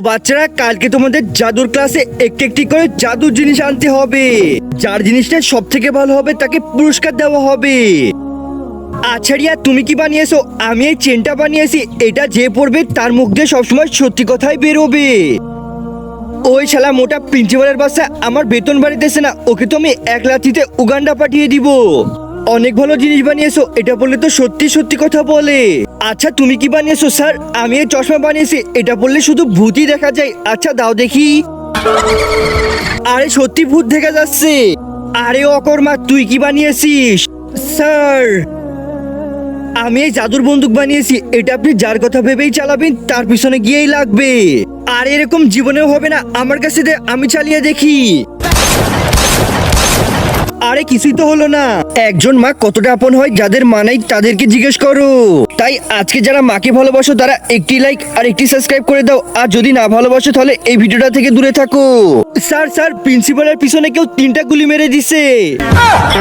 বাচ্চারা কালকে তোমাদের জাদুর ক্লাসে একটি একটি করে জাদুর জিনিস আনতে হবে। যার জিনিসটা সব থেকে ভালো হবে তাকে পুরস্কার দেওয়া হবে। আচ্ছা রিয়া, তুমি কি বানিয়েছো? আমি এই চেনটা বানিয়েছি, এটা যে পড়বে তার মুখ দিয়ে সবসময় সত্যি কথাই বেরোবে। ওই শালা মোটা প্রিন্সিপালের বাচ্চা আমার বেতন বাড়িতেছে না, ওকে তো আমি এক লাঠিতে উগান্ডা পাঠিয়ে দিব। অনেক ভালো জিনিস বানিয়েছো, এটা বললে তো সত্যি সত্যি কথা বলে। আচ্ছা তুমি কি বানিয়েছো? স্যার আমি এই চশমা বানিয়েছি, এটা বললে শুধু ভূতই দেখা যায়। আচ্ছা দাও দেখি। আরে সত্যি ভূত দেখা যাচ্ছে। আরে অকর্মা, তুই কি বানিয়েছিস? স্যার আমি এই জাদুর বন্দুক বানিয়েছি, এটা আপনি যার কথা ভেবেই চালাবেন তার পিছনে গিয়েই লাগবে। আর এরকম জীবনেও হবে না, আমার কাছে দে, আমি চালিয়ে দেখি। আরে কিছুই তো হলো না। একজন মা কতটা আপন হয়, যাদের মা নাই তাদেরকে জিজ্ঞেস করো। তাই আজকে যারা মাকে ভালোবাসো তারা একটি লাইক আর একটি সাবস্ক্রাইব করে দাও, আর যদি না ভালোবাসো তাহলে এই ভিডিওটা থেকে দূরে থাকো। স্যার প্রিন্সিপালের পিছনে কেউ 3টা গুলি মেরে দিছে।